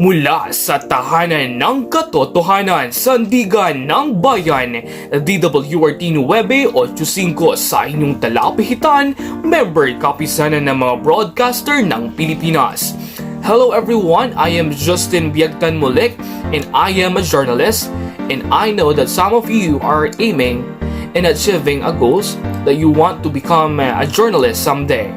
Mula sa tahanan ng katotohanan, sandigan ng bayan, DWRT 9 o 5 sa inyong talapihitan, member kapisanan ng mga broadcaster ng Pilipinas. Hello everyone, I am Justine Biagtan Moulic and I am a journalist, and I know that some of you are aiming and achieving a goals that you want to become a journalist someday.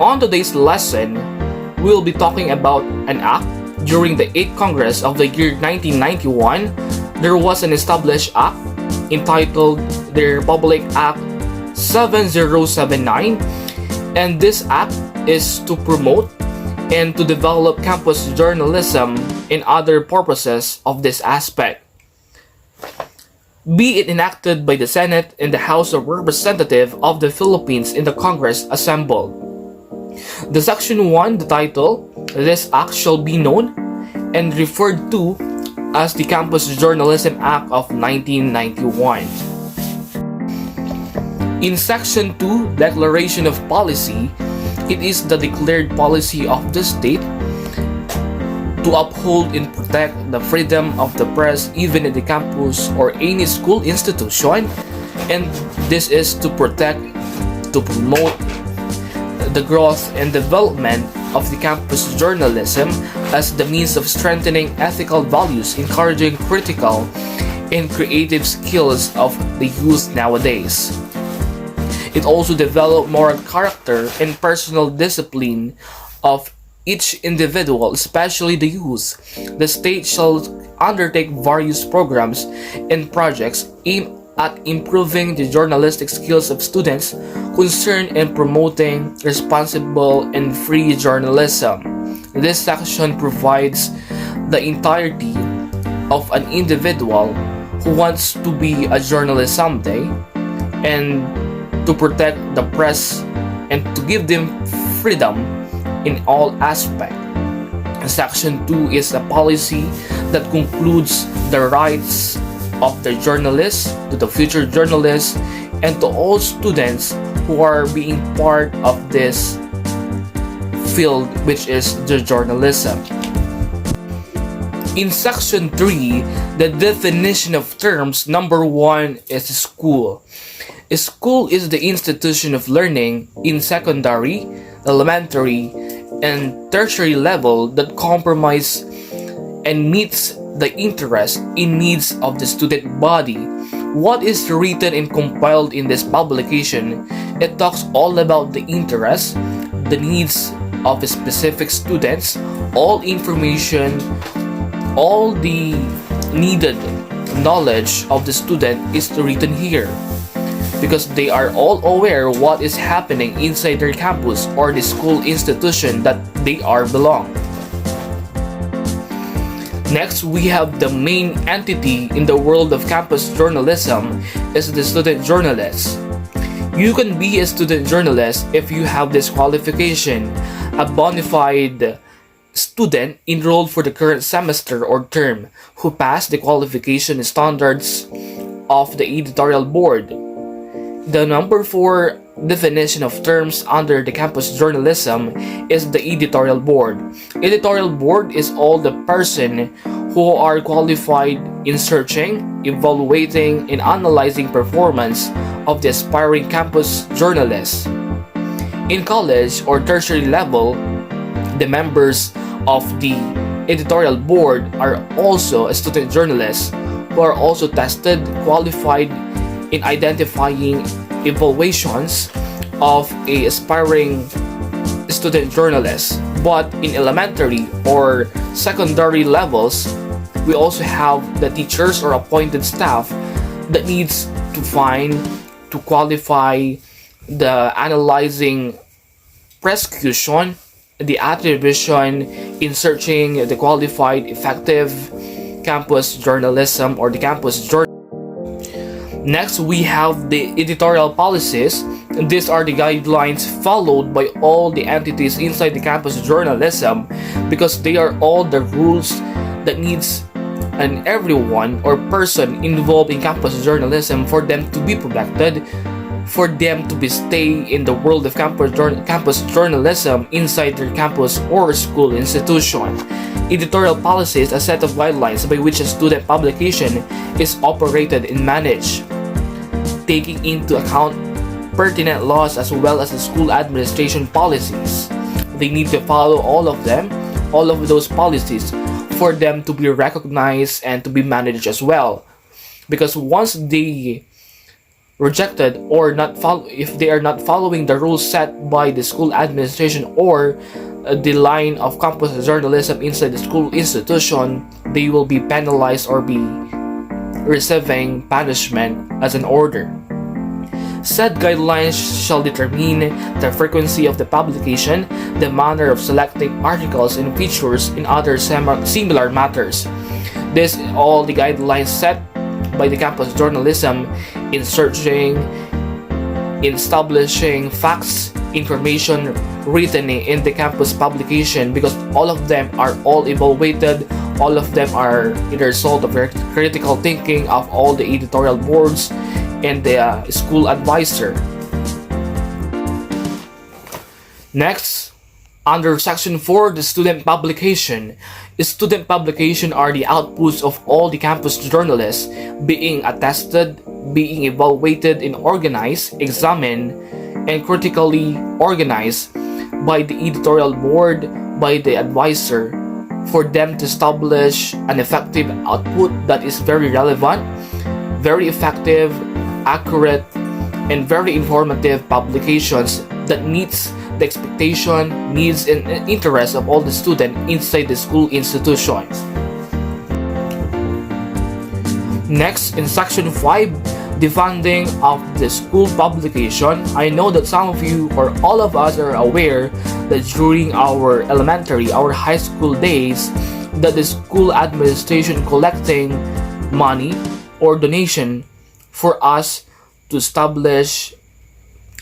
On today's lesson, we'll be talking about an act. During the 8th Congress of the year 1991, there was an established act entitled the Republic Act 7079, and this act is to promote and to develop campus journalism and other purposes of this aspect. Be it enacted by the Senate and the House of Representatives of the Philippines in the Congress assembled. The Section 1, the title, this act shall be known and referred to as the Campus Journalism Act of 1991. In Section 2, Declaration of Policy, it is the declared policy of the state to uphold and protect the freedom of the press even in the campus or any school institution, and this is to protect, to promote the growth and development of the campus journalism as the means of strengthening ethical values, encouraging critical and creative skills of the youth nowadays. It also developed moral character and personal discipline of each individual, especially the youth. The state shall undertake various programs and projects aimed at improving the journalistic skills of students concerned in promoting responsible and free journalism. This section provides the entirety of an individual who wants to be a journalist someday and to protect the press and to give them freedom in all aspects. Section 2 is a policy that concludes the rights of the journalists, to the future journalists, and to all students who are being part of this field, which is the journalism. In Section 3, the definition of terms, number 1 is school. A school is the institution of learning in secondary, elementary, and tertiary level that compromise and meets the interest and needs of the student body. What is written and compiled in this publication, it talks all about the interests, the needs of specific students, all information, all the needed knowledge of the student is written here, because they are all aware what is happening inside their campus or the school institution that they are belong. Next, we have the main entity in the world of campus journalism is the student journalist. You can be a student journalist if you have this qualification, a bona fide student enrolled for the current semester or term who passed the qualification standards of the editorial board. The number 4 definition of terms under the campus journalism is the editorial board. Editorial board is all the person who are qualified in searching, evaluating, and analyzing performance of the aspiring campus journalists. In college or tertiary level, the members of the editorial board are also a student journalists who are also tested, qualified in identifying evaluations of a aspiring student journalist. But in elementary or secondary levels, we also have the teachers or appointed staff that needs to find, to qualify the analyzing prosecution, the attribution in searching the qualified effective campus journalism or the campus journalism. Next, we have the editorial policies. These are the guidelines followed by all the entities inside the campus journalism, because they are all the rules that needs and everyone or person involved in campus journalism for them to be protected for them to be stay in the world of campus journalism inside their campus or school institution. Editorial policies, a set of guidelines by which a student publication is operated and managed, taking into account pertinent laws as well as the school administration policies. They need to follow all of them, all of those policies, for them to be recognized and to be managed as well. Because once they rejected or not follow, if they are not following the rules set by the school administration or the line of campus journalism inside the school institution, they will be penalized or be receiving punishment as an order. Said guidelines shall determine the frequency of the publication, the manner of selecting articles and features, and other similar matters. This is all the guidelines set by the campus journalism in searching, in establishing facts, information written in the campus publication, because all of them are all evaluated, all of them are the result of critical thinking of all the editorial boards and the school advisor. Next, under Section 4, the student publication. Student publication are the outputs of all the campus journalists being attested, being evaluated and organized, examined, and critically organized by the editorial board, by the advisor, for them to establish an effective output that is very relevant, very effective, accurate, and very informative publications that meets the expectation, needs, and interest of all the students inside the school institutions. Next, in Section 5, the funding of the school publication. I know that some of you or all of us are aware that during our elementary, our high school days, that the school administration collecting money or donation for us to establish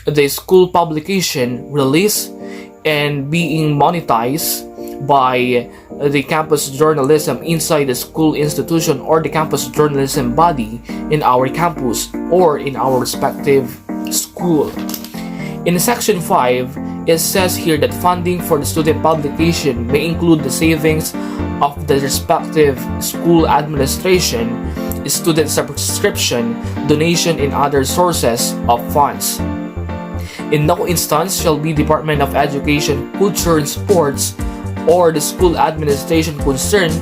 the school publication release and being monetized by the campus journalism inside the school institution or the campus journalism body in our campus or in our respective school. In Section 5, it says here that funding for the student publication may include the savings of the respective school administration, student subscription, donation, and other sources of funds. In no instance shall the Department of Education, Culture, and Sports or the school administration concerned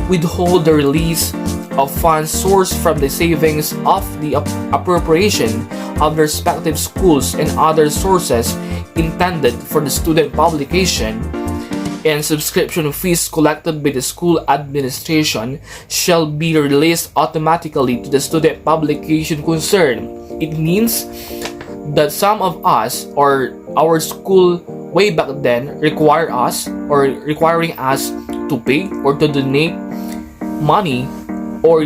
withhold the release of funds sourced from the savings of the appropriation of the respective schools and other sources intended for the student publication, and subscription fees collected by the school administration shall be released automatically to the student publication concerned. It means that some of us or our school way back then requiring us to pay or to donate money, or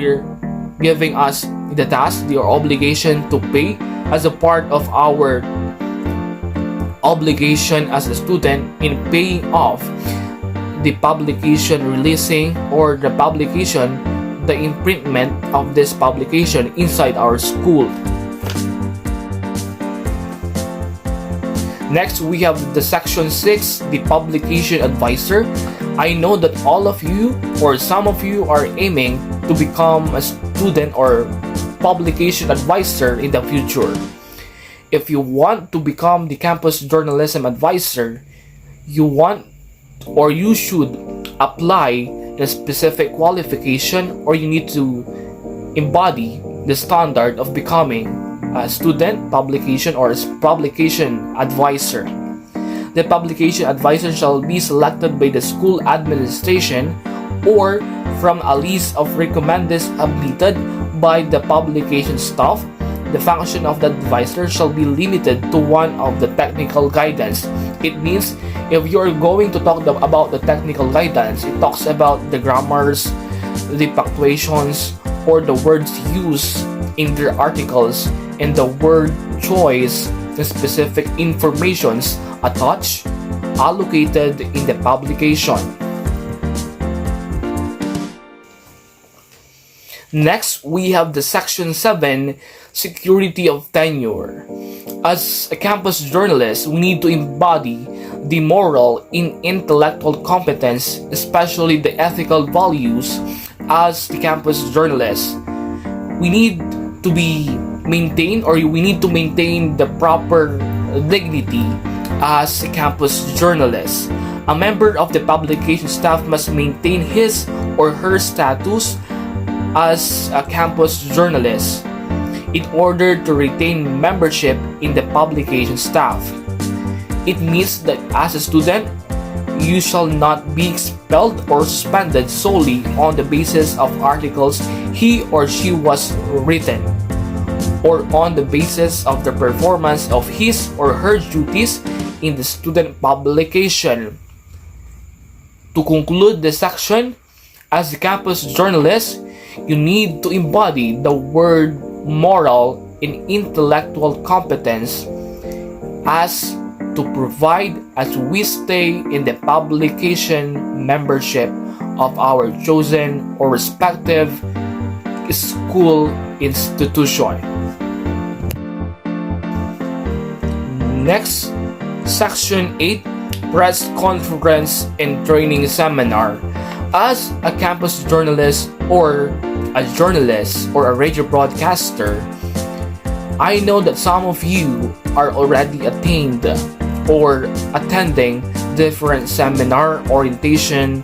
giving us the task, the obligation to pay as a part of our obligation as a student in paying off the publication releasing or the publication, the imprintment of this publication inside our school. Next, we have the Section 6, the Publication Advisor. I know that all of you or some of you are aiming to become a student or publication advisor in the future. If you want to become the campus journalism advisor, you should apply the specific qualification, or you need to embody the standard of becoming a student publication or publication advisor. The publication advisor shall be selected by the school administration or from a list of recommended submitted by the publication staff. The function of the advisor shall be limited to one of the technical guidance. It means if you're going to talk about the technical guidance, it talks about the grammars, the punctuations, or the words used in their articles, and the word choice, the specific informations attached, allocated in the publication. Next, we have the Section 7, Security of Tenure. As a campus journalist, we need to embody the moral and intellectual competence, especially the ethical values as the campus journalist. We need to maintain the proper dignity as a campus journalist. A member of the publication staff must maintain his or her status as a campus journalist in order to retain membership in the publication staff. It means that as a student, you shall not be expelled or suspended solely on the basis of articles he or she was written, or on the basis of the performance of his or her duties in the student publication. To conclude this section, as a campus journalist, you need to embody the word moral and intellectual competence as to provide as we stay in the publication membership of our chosen or respective school institution. Next, Section 8, Press Conference and Training Seminar. As a campus journalist or a radio broadcaster, I know that some of you are already attained or attending different seminar, orientation,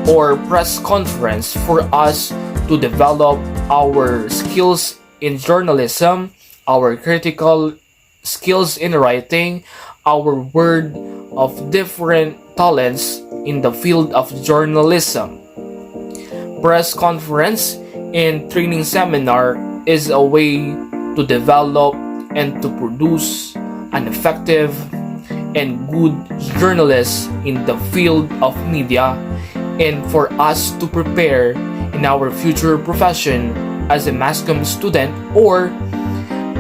or press conference for us to develop our skills in journalism, our critical skills in writing, our word of different talents in the field of journalism. Press conference and training seminar is a way to develop and to produce an effective and good journalist in the field of media, and for us to prepare in our future profession as a mass comm student or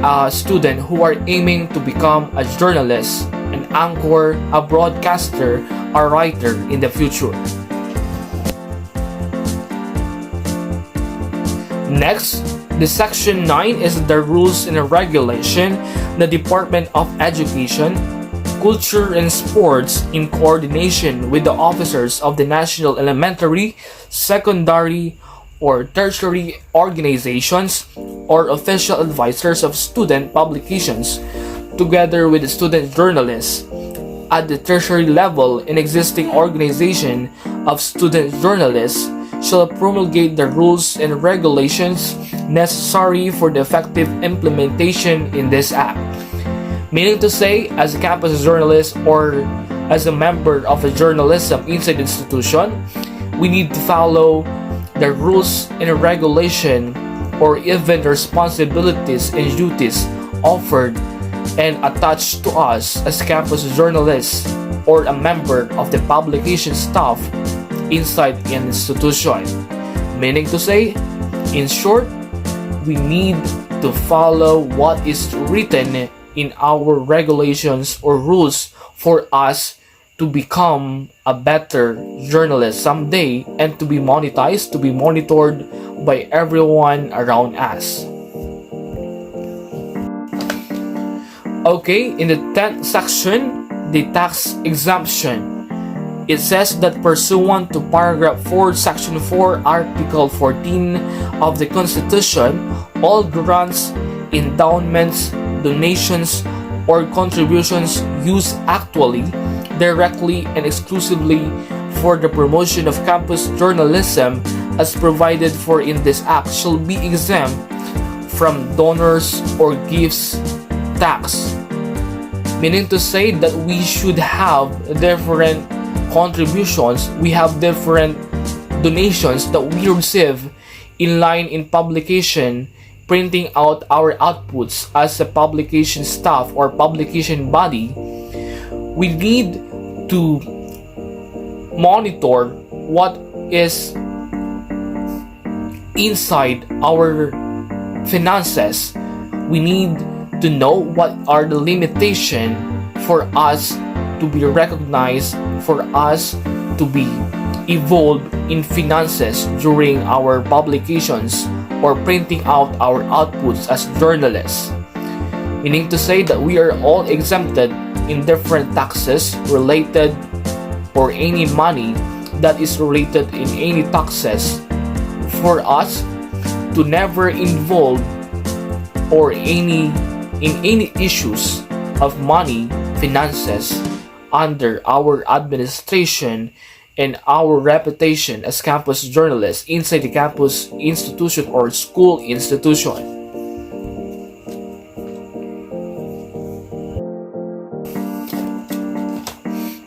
a student who are aiming to become a journalist, an anchor, a broadcaster, a writer in the future. Next, the Section 9 is the rules and regulation. The Department of Education, Culture and Sports, in coordination with the officers of the National Elementary, Secondary, or Tertiary organizations, or official advisors of student publications, together with the student journalists at the tertiary level, an existing organization of student journalists shall promulgate the rules and regulations necessary for the effective implementation in this act. Meaning to say, as a campus journalist or as a member of a journalism inside the institution, we need to follow the rules and regulation or even the responsibilities and duties offered and attached to us as campus journalists or a member of the publication staff inside an institution. Meaning to say, in short, we need to follow what is written in our regulations or rules for us to become a better journalist someday and to be monetized, to be monitored by everyone around us. Okay, in the 10th section, the tax exemption. It says that pursuant to paragraph 4, section 4, article 14 of the Constitution, all grants, endowments, donations, or contributions used actually, directly, and exclusively for the promotion of campus journalism as provided for in this act shall be exempt from donors or gifts tax. Meaning to say that we should have different contributions, we have different donations that we receive in line in publication, printing out our outputs as a publication staff or publication body. We need to monitor what is inside our finances. We need to know what are the limitations for us to be recognized, for us to be involved in finances during our publications or printing out our outputs as journalists. meaning to say that we are all exempted in different taxes related or any money that is related in any taxes for us to never involve or in any issues of money, finances under our administration and our reputation as campus journalists inside the campus institution or school institution.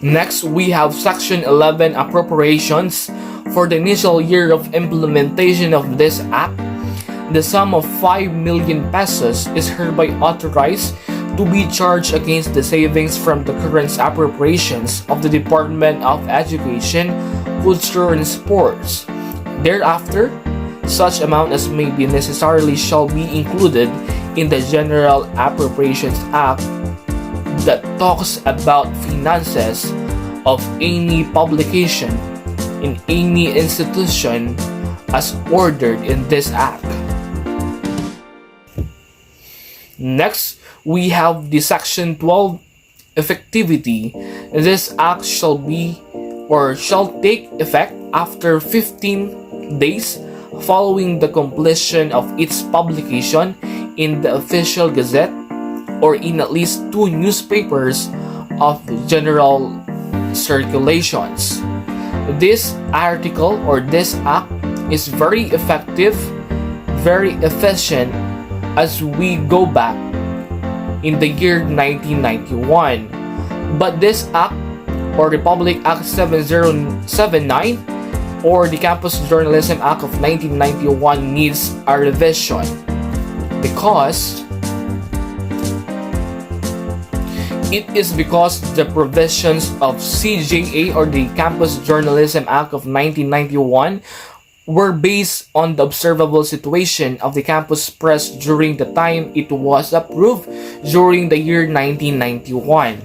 Next, we have Section 11 Appropriations. For the initial year of implementation of this act, the sum of 5 million pesos is hereby authorized to be charged against the savings from the current appropriations of the Department of Education, Culture and Sports. Thereafter, such amount as may be necessarily shall be included in the General Appropriations Act that talks about finances of any publication in any institution as ordered in this act. Next, we have the Section 12 Effectivity. This act shall be or shall take effect after 15 days following the completion of its publication in the official gazette or in at least 2 newspapers of general circulations. This article or this act is very effective, very efficient as we go back in the year 1991. But this act or Republic Act 7079 or the Campus Journalism Act of 1991 needs a revision because the provisions of CJA or the Campus Journalism Act of 1991 were based on the observable situation of the campus press during the time it was approved during the year 1991.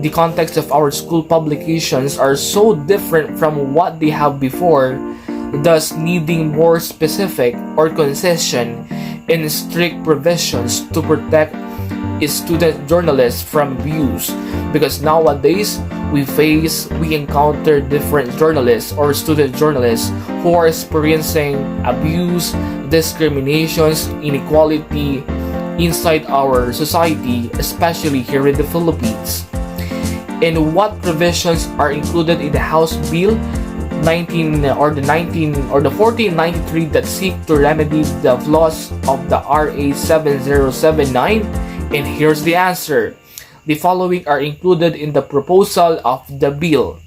The context of our school publications are so different from what they have before, thus needing more specific or concession and strict provisions to protect student journalists from abuse, because nowadays we encounter different journalists or student journalists who are experiencing abuse, discriminations, inequality inside our society, especially here in the Philippines. And what provisions are included in the House Bill 1493 that seek to remedy the flaws of the RA 7079? And here's the answer. The following are included in the proposal of the bill.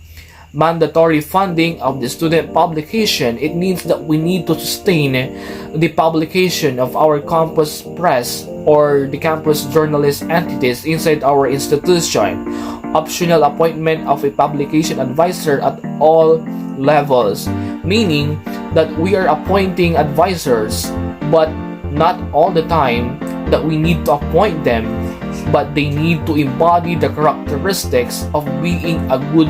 Mandatory funding of the student publication. It means that we need to sustain the publication of our campus press or the campus journalist entities inside our institution. Optional appointment of a publication advisor at all levels, meaning that we are appointing advisors, but not all the time that we need to appoint them, but they need to embody the characteristics of being a good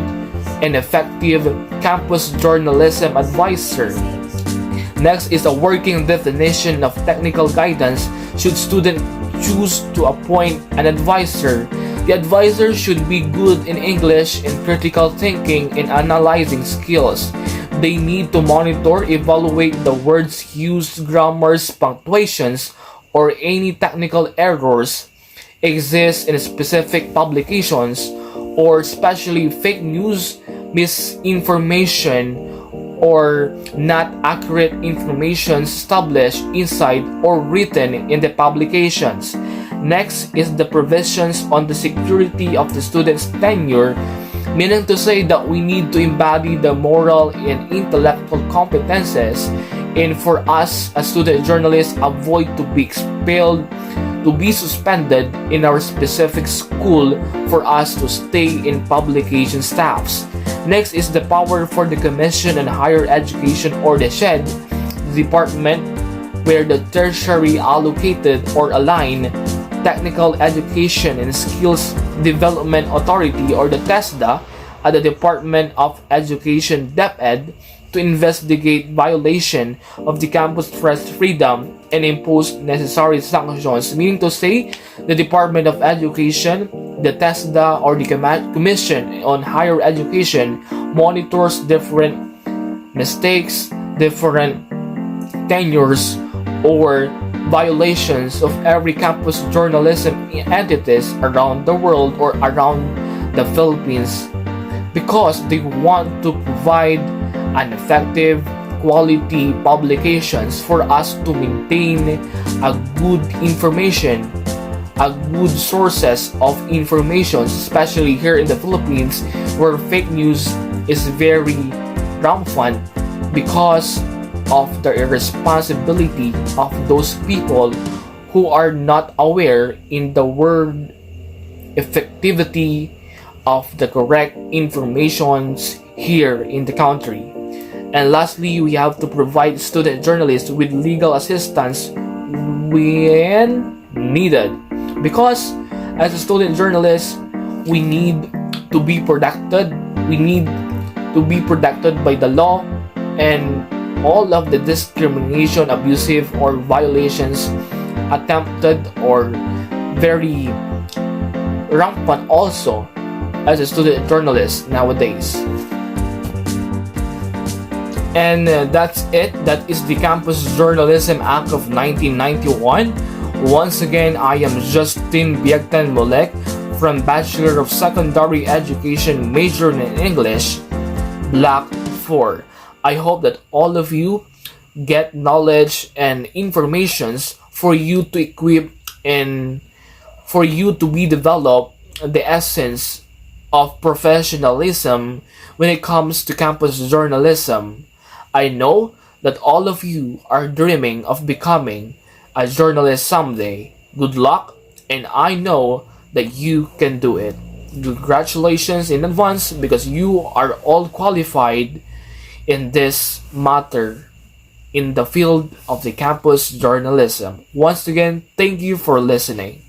and effective campus journalism advisor. Next is a working definition of technical guidance. Should students choose to appoint an advisor, the advisor should be good in English and critical thinking and analyzing skills. They need to monitor, evaluate the words used, grammars, punctuations, or any technical errors exist in specific publications, or especially fake news, misinformation, or not accurate information established inside or written in the publications. Next is the provisions on the security of the student's tenure, meaning to say that we need to embody the moral and intellectual competences, and for us as student journalists, avoid to be expelled, to be suspended in our specific school for us to stay in publication staffs. Next is the power for the Commission on Higher Education or the SHED, the department where the tertiary allocated or aligned Technical Education and Skills Development Authority or the TESDA at the Department of Education DepEd to investigate violation of the campus press freedom and impose necessary sanctions, meaning to say the Department of Education, the TESDA, or the Commission on Higher Education monitors different mistakes, different tenures, or violations of every campus journalism entities around the world or around the Philippines, because they want to provide an effective quality publications for us to maintain a good information, a good sources of information, especially here in the Philippines where fake news is very rampant because of the irresponsibility of those people who are not aware in the word effectivity of the correct informations here in the country. And lastly, we have to provide student journalists with legal assistance when needed. Because as a student journalist, we need to be protected. We need to be protected by the law and all of the discrimination, abusive, or violations attempted or very rampant also as a student journalist nowadays. And that's it. That is the Campus Journalism Act of 1991. Once again, I am Justine Biagtan Moulic from Bachelor of Secondary Education, major in English, Block 4. I hope that all of you get knowledge and informations for you to equip and for you to be developed the essence of professionalism when it comes to campus journalism. I know that all of you are dreaming of becoming a journalist someday. Good luck, and I know that you can do it. Congratulations in advance because you are all qualified in this matter in the field of the campus journalism. Once again, thank you for listening.